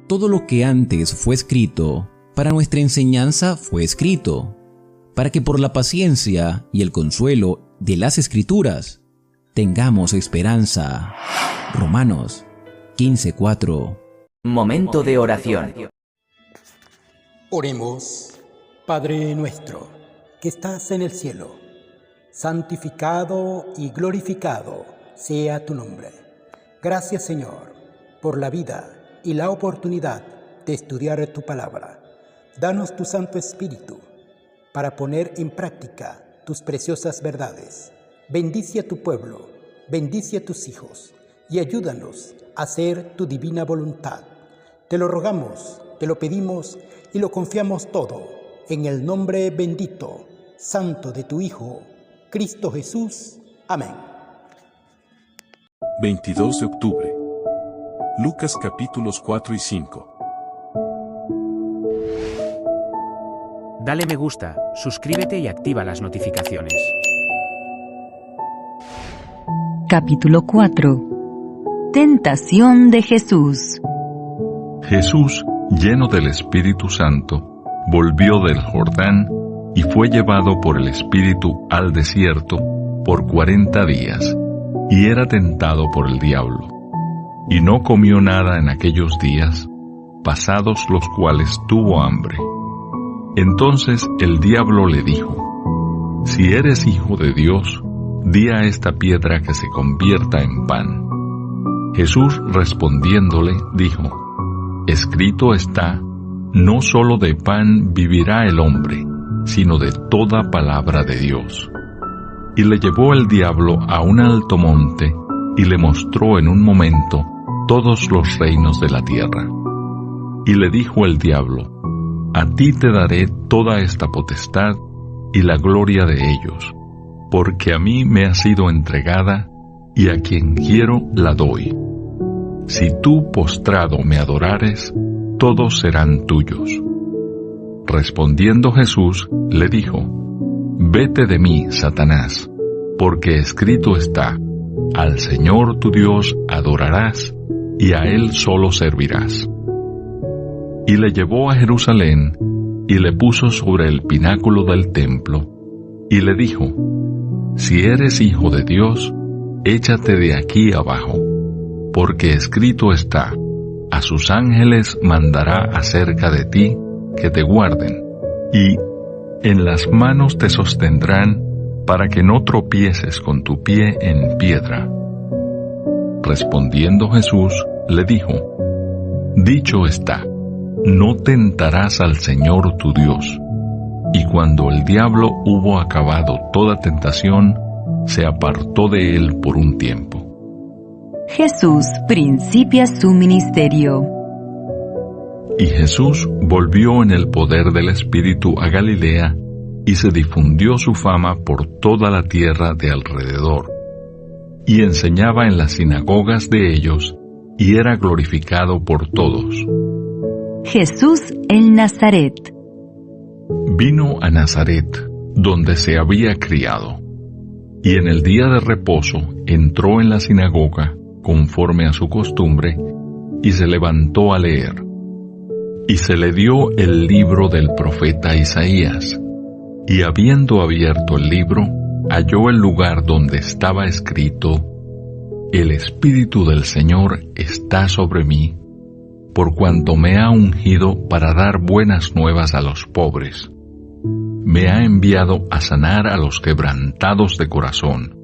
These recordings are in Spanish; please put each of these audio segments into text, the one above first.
Todo lo que antes fue escrito, para nuestra enseñanza fue escrito, para que por la paciencia y el consuelo de las Escrituras tengamos esperanza. Romanos 15:4. Momento de oración. Oremos. Padre nuestro, que estás en el cielo, santificado y glorificado sea tu nombre. Gracias, Señor, por la vida y la oportunidad de estudiar tu palabra. Danos tu Santo Espíritu para poner en práctica tus preciosas verdades. Bendice a tu pueblo, bendice a tus hijos y ayúdanos a hacer tu divina voluntad. Te lo rogamos, te lo pedimos y lo confiamos todo en el nombre bendito, santo de tu Hijo, Cristo Jesús. Amén. 22 de octubre. Lucas capítulos 4 y 5. Dale me gusta, suscríbete y activa las notificaciones. Capítulo 4. Tentación de Jesús. Jesús, lleno del Espíritu Santo, volvió del Jordán y fue llevado por el Espíritu al desierto por 40 días, y era tentado por el diablo. Y no comió nada en aquellos días, pasados los cuales tuvo hambre. Entonces el diablo le dijo: Si eres hijo de Dios, di a esta piedra que se convierta en pan. Jesús respondiéndole dijo: Escrito está, no solo de pan vivirá el hombre, sino de toda palabra de Dios. Y le llevó el diablo a un alto monte, y le mostró en un momento todos los reinos de la tierra. Y le dijo el diablo: A ti te daré toda esta potestad y la gloria de ellos, porque a mí me ha sido entregada, y a quien quiero la doy. Si tú postrado me adorares, todos serán tuyos. Respondiendo Jesús, le dijo: Vete de mí, Satanás, porque escrito está: Al Señor tu Dios adorarás, y a Él solo servirás. Y le llevó a Jerusalén, y le puso sobre el pináculo del templo, y le dijo: Si eres hijo de Dios, échate de aquí abajo, porque escrito está: A sus ángeles mandará acerca de ti, que te guarden, y en las manos te sostendrán, para que no tropieces con tu pie en piedra. Respondiendo Jesús, le dijo: Dicho está, no tentarás al Señor tu Dios. Y cuando el diablo hubo acabado toda tentación, se apartó de él por un tiempo. Jesús principia su ministerio. Y Jesús volvió en el poder del Espíritu a Galilea, y se difundió su fama por toda la tierra de alrededor. Y enseñaba en las sinagogas de ellos, y era glorificado por todos. Jesús en Nazaret. Vino a Nazaret, donde se había criado, y en el día de reposo entró en la sinagoga, conforme a su costumbre, y se levantó a leer. Y se le dio el libro del profeta Isaías, y habiendo abierto el libro, halló el lugar donde estaba escrito: El Espíritu del Señor está sobre mí, por cuanto me ha ungido para dar buenas nuevas a los pobres. Me ha enviado a sanar a los quebrantados de corazón,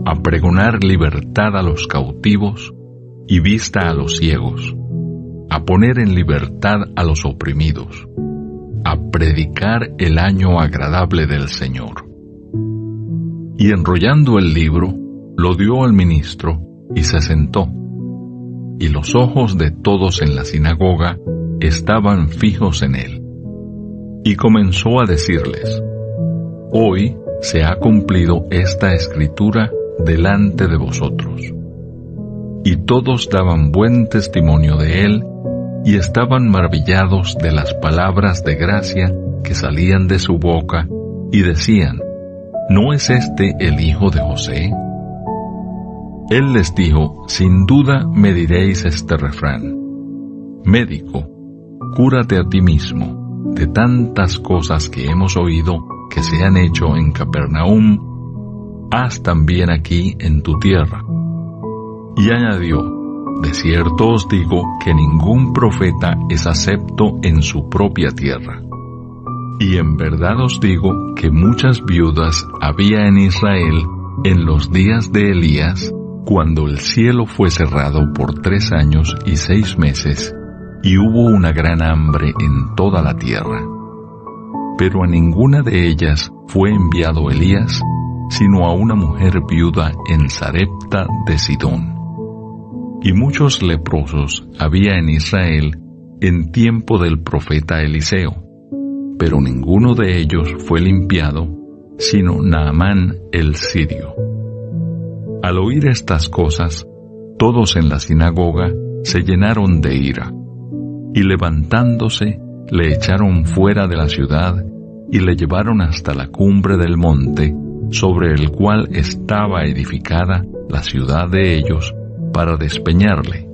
a pregonar libertad a los cautivos y vista a los ciegos, a poner en libertad a los oprimidos, a predicar el año agradable del Señor. Y enrollando el libro, lo dio al ministro y se sentó. Y los ojos de todos en la sinagoga estaban fijos en él. Y comenzó a decirles: Hoy se ha cumplido esta escritura delante de vosotros. Y todos daban buen testimonio de él, y estaban maravillados de las palabras de gracia que salían de su boca, y decían: ¿No es este el hijo de José? Él les dijo: Sin duda me diréis este refrán: Médico, cúrate a ti mismo de tantas cosas que hemos oído que se han hecho en Capernaum, haz también aquí en tu tierra. Y añadió: de cierto os digo que ningún profeta es acepto en su propia tierra. Y en verdad os digo que muchas viudas había en Israel en los días de Elías, cuando el cielo fue cerrado por 3 años y 6 meses, y hubo una gran hambre en toda la tierra. Pero a ninguna de ellas fue enviado Elías, sino a una mujer viuda en Sarepta de Sidón. Y muchos leprosos había en Israel en tiempo del profeta Eliseo, pero ninguno de ellos fue limpiado, sino Naamán el sirio. Al oír estas cosas, todos en la sinagoga se llenaron de ira, y levantándose, le echaron fuera de la ciudad y le llevaron hasta la cumbre del monte, sobre el cual estaba edificada la ciudad de ellos, para despeñarle.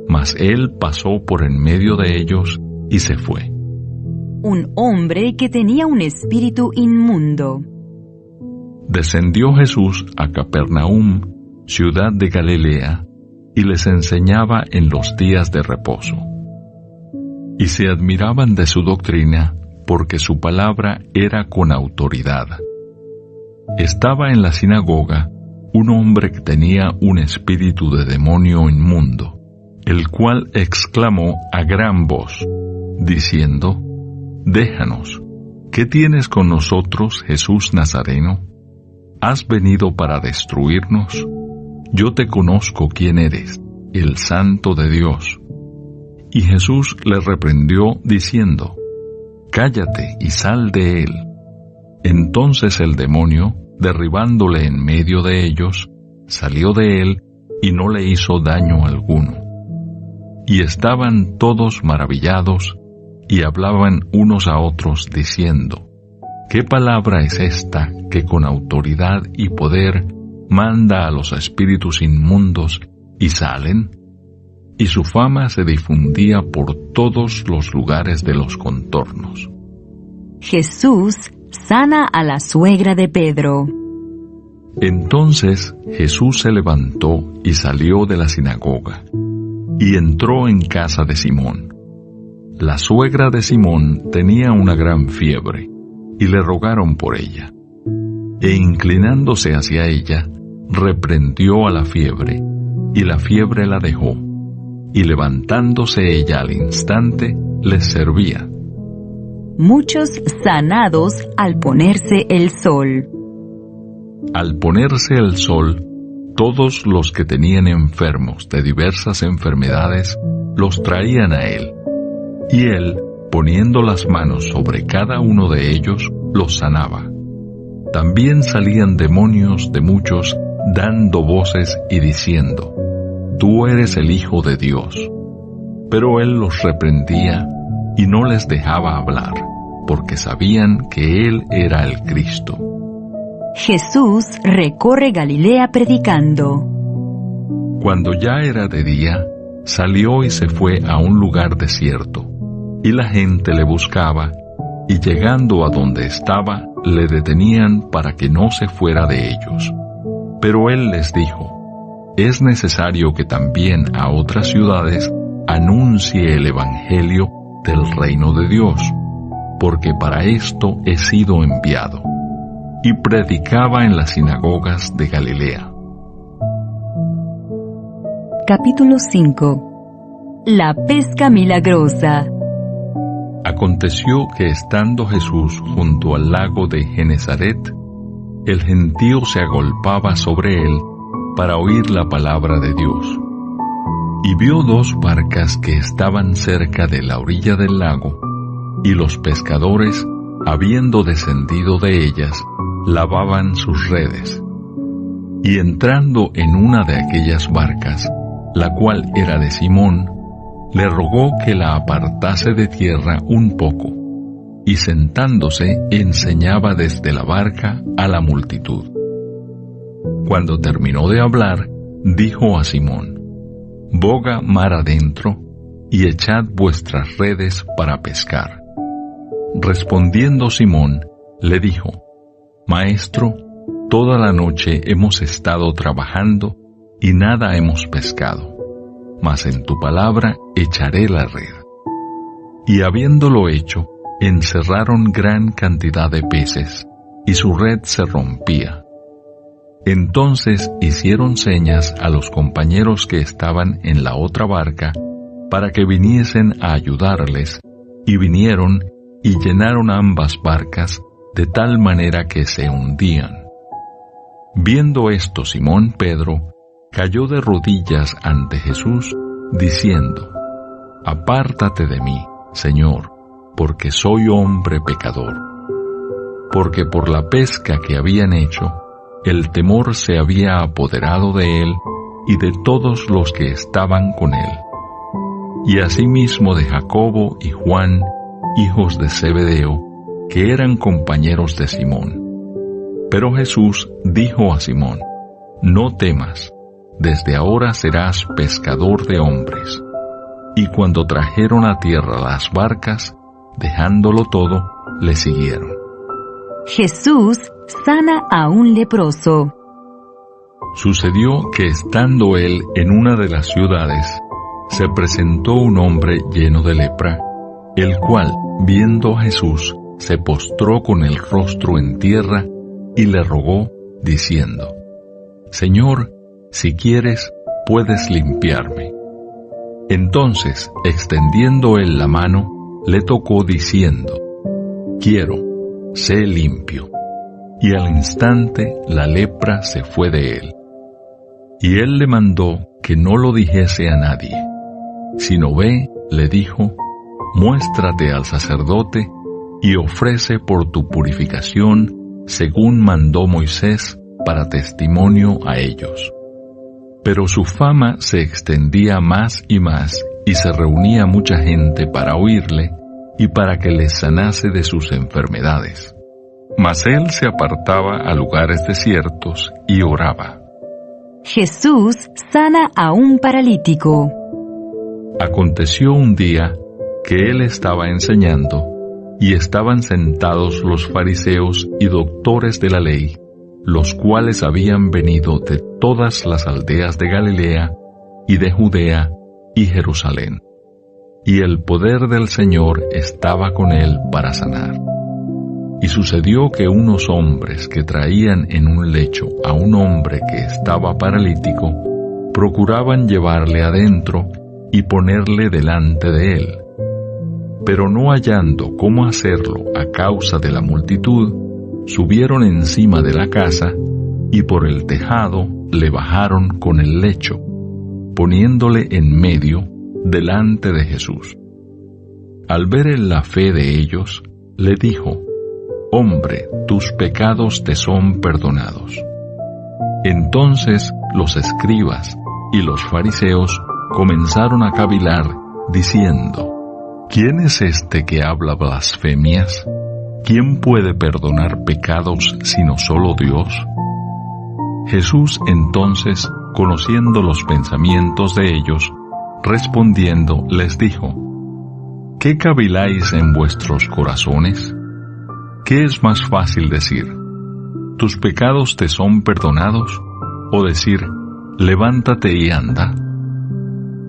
Mas él pasó por en medio de ellos y se fue. Un hombre que tenía un espíritu inmundo. Descendió Jesús a Capernaum, ciudad de Galilea, y les enseñaba en los días de reposo. Y se admiraban de su doctrina, porque su palabra era con autoridad. Estaba en la sinagoga un hombre que tenía un espíritu de demonio inmundo, el cual exclamó a gran voz, diciendo: déjanos, ¿qué tienes con nosotros, Jesús Nazareno? ¿Has venido para destruirnos? Yo te conozco quién eres, el Santo de Dios. Y Jesús le reprendió diciendo: cállate y sal de él. Entonces el demonio, derribándole en medio de ellos, salió de él y no le hizo daño alguno. Y estaban todos maravillados y hablaban unos a otros diciendo: ¿qué palabra es esta que con autoridad y poder manda a los espíritus inmundos y salen? Y su fama se difundía por todos los lugares de los contornos. Jesús sana a la suegra de Pedro. Entonces Jesús se levantó y salió de la sinagoga, y entró en casa de Simón. La suegra de Simón tenía una gran fiebre, y le rogaron por ella. E inclinándose hacia ella, reprendió a la fiebre, y la fiebre la dejó, y levantándose ella al instante, les servía. Muchos sanados al ponerse el sol. Al ponerse el sol, todos los que tenían enfermos de diversas enfermedades los traían a él, y él, poniendo las manos sobre cada uno de ellos, los sanaba. También salían demonios de muchos, dando voces y diciendo: tú eres el Hijo de Dios. Pero él los reprendía y no les dejaba hablar, porque sabían que él era el Cristo. Jesús recorre Galilea predicando. Cuando ya era de día, salió y se fue a un lugar desierto, y la gente le buscaba, y llegando a donde estaba, le detenían para que no se fuera de ellos. Pero él les dijo: es necesario que también a otras ciudades anuncie el evangelio del reino de Dios, porque para esto he sido enviado. Y predicaba en las sinagogas de Galilea. Capítulo 5. La pesca milagrosa. Aconteció que estando Jesús junto al lago de Genesaret, el gentío se agolpaba sobre él para oír la palabra de Dios. Y vio 2 barcas que estaban cerca de la orilla del lago, y los pescadores, habiendo descendido de ellas, lavaban sus redes. Y entrando en una de aquellas barcas, la cual era de Simón, le rogó que la apartase de tierra un poco, y sentándose enseñaba desde la barca a la multitud. Cuando terminó de hablar, dijo a Simón: boga mar adentro, y echad vuestras redes para pescar. Respondiendo Simón, le dijo: Maestro, toda la noche hemos estado trabajando y nada hemos pescado, mas en tu palabra echaré la red. Y habiéndolo hecho, encerraron gran cantidad de peces, y su red se rompía. Entonces hicieron señas a los compañeros que estaban en la otra barca, para que viniesen a ayudarles, y vinieron y llenaron ambas barcas, de tal manera que se hundían. Viendo esto, Simón Pedro cayó de rodillas ante Jesús, diciendo: Apártate de mí, Señor, porque soy hombre pecador. Porque por la pesca que habían hecho, el temor se había apoderado de él y de todos los que estaban con él. Y asimismo de Jacobo y Juan, hijos de Zebedeo, que eran compañeros de Simón. Pero Jesús dijo a Simón: No temas, desde ahora serás pescador de hombres. Y cuando trajeron a tierra las barcas, dejándolo todo, le siguieron. Jesús sana a un leproso. Sucedió que estando él en una de las ciudades, se presentó un hombre lleno de lepra, el cual, viendo a Jesús, se postró con el rostro en tierra y le rogó, diciendo: Señor, si quieres, puedes limpiarme. Entonces, extendiendo él la mano, le tocó diciendo: Quiero, sé limpio. Y al instante la lepra se fue de él. Y él le mandó que no lo dijese a nadie, sino ve, le dijo, muéstrate al sacerdote y ofrece por tu purificación, según mandó Moisés, para testimonio a ellos. Pero su fama se extendía más y se reunía mucha gente para oírle y para que les sanase de sus enfermedades. Mas él se apartaba a lugares desiertos y oraba. Jesús sana a un paralítico. Aconteció un día que él estaba enseñando, y estaban sentados los fariseos y doctores de la ley, los cuales habían venido de todas las aldeas de Galilea, y de Judea, y Jerusalén. Y el poder del Señor estaba con él para sanar. Y sucedió que unos hombres que traían en un lecho a un hombre que estaba paralítico, procuraban llevarle adentro y ponerle delante de él. Pero no hallando cómo hacerlo a causa de la multitud, subieron encima de la casa y por el tejado le bajaron con el lecho, poniéndole en medio delante de Jesús. Al ver en la fe de ellos, le dijo: Hombre, tus pecados te son perdonados. Entonces los escribas y los fariseos comenzaron a cavilar, diciendo: ¿Quién es este que habla blasfemias? ¿Quién puede perdonar pecados sino solo Dios? Jesús entonces, conociendo los pensamientos de ellos, respondiendo les dijo: ¿Qué caviláis en vuestros corazones? ¿Qué es más fácil decir: ¿Tus pecados te son perdonados? ¿O decir: levántate y anda?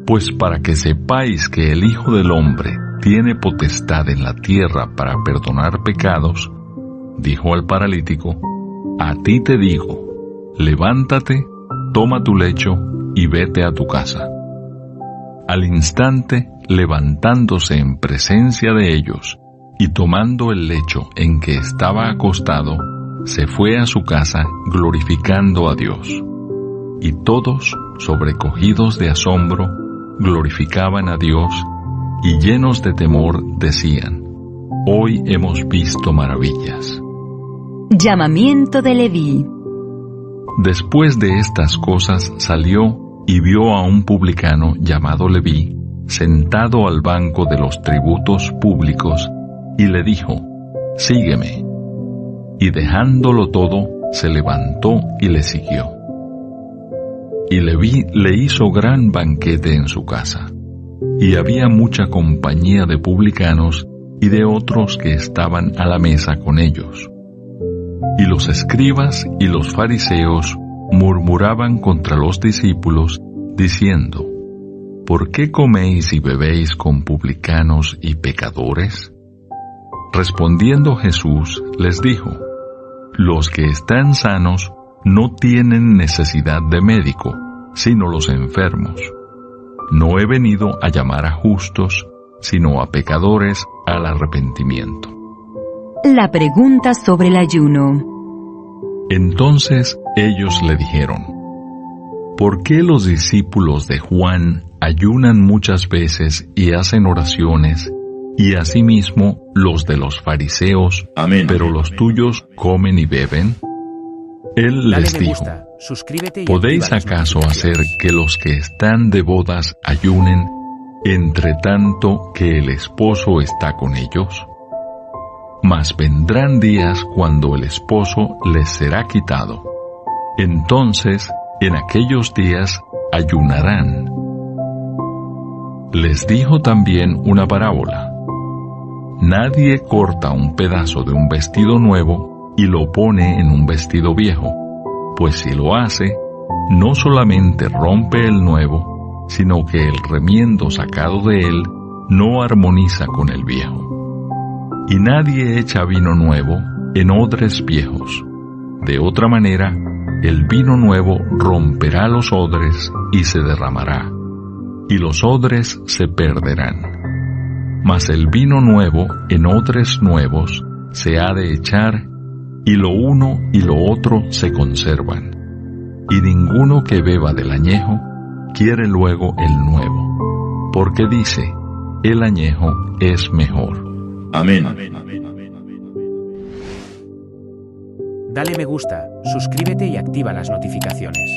Pues para que sepáis que el Hijo del Hombre tiene potestad en la tierra para perdonar pecados, dijo al paralítico: a ti te digo, levántate, toma tu lecho y vete a tu casa. Al instante, levantándose en presencia de ellos, y tomando el lecho en que estaba acostado, se fue a su casa glorificando a Dios. Y todos, sobrecogidos de asombro, glorificaban a Dios, y llenos de temor decían: Hoy hemos visto maravillas. Llamamiento de Leví. Después de estas cosas salió y vio a un publicano llamado Leví, sentado al banco de los tributos públicos, y le dijo: Sígueme. Y dejándolo todo, se levantó y le siguió. Y Leví le hizo gran banquete en su casa. y había mucha compañía de publicanos y de otros que estaban a la mesa con ellos. Y los escribas y los fariseos murmuraban contra los discípulos, diciendo: ¿Por qué coméis y bebéis con publicanos y pecadores? Respondiendo Jesús les dijo: Los que están sanos no tienen necesidad de médico, sino los enfermos. No he venido a llamar a justos, sino a pecadores al arrepentimiento. La pregunta sobre el ayuno. Entonces ellos le dijeron: ¿Por qué los discípulos de Juan ayunan muchas veces y hacen oraciones, y asimismo los de los fariseos, pero los tuyos comen y beben? Él les dijo: ¿Podéis acaso hacer que los que están de bodas ayunen, entre tanto que el esposo está con ellos? Mas vendrán días cuando el esposo les será quitado. Entonces, en aquellos días ayunarán. Les dijo también una parábola. Nadie corta un pedazo de un vestido nuevo y lo pone en un vestido viejo, pues si lo hace, no solamente rompe el nuevo, sino que el remiendo sacado de él no armoniza con el viejo. Y nadie echa vino nuevo en odres viejos. De otra manera, el vino nuevo romperá los odres y se derramará, y los odres se perderán. Mas el vino nuevo en odres nuevos se ha de echar, y lo uno y lo otro se conservan. Y ninguno que beba del añejo quiere luego el nuevo, porque dice: el añejo es mejor. Amén. Dale me gusta, suscríbete y activa las notificaciones.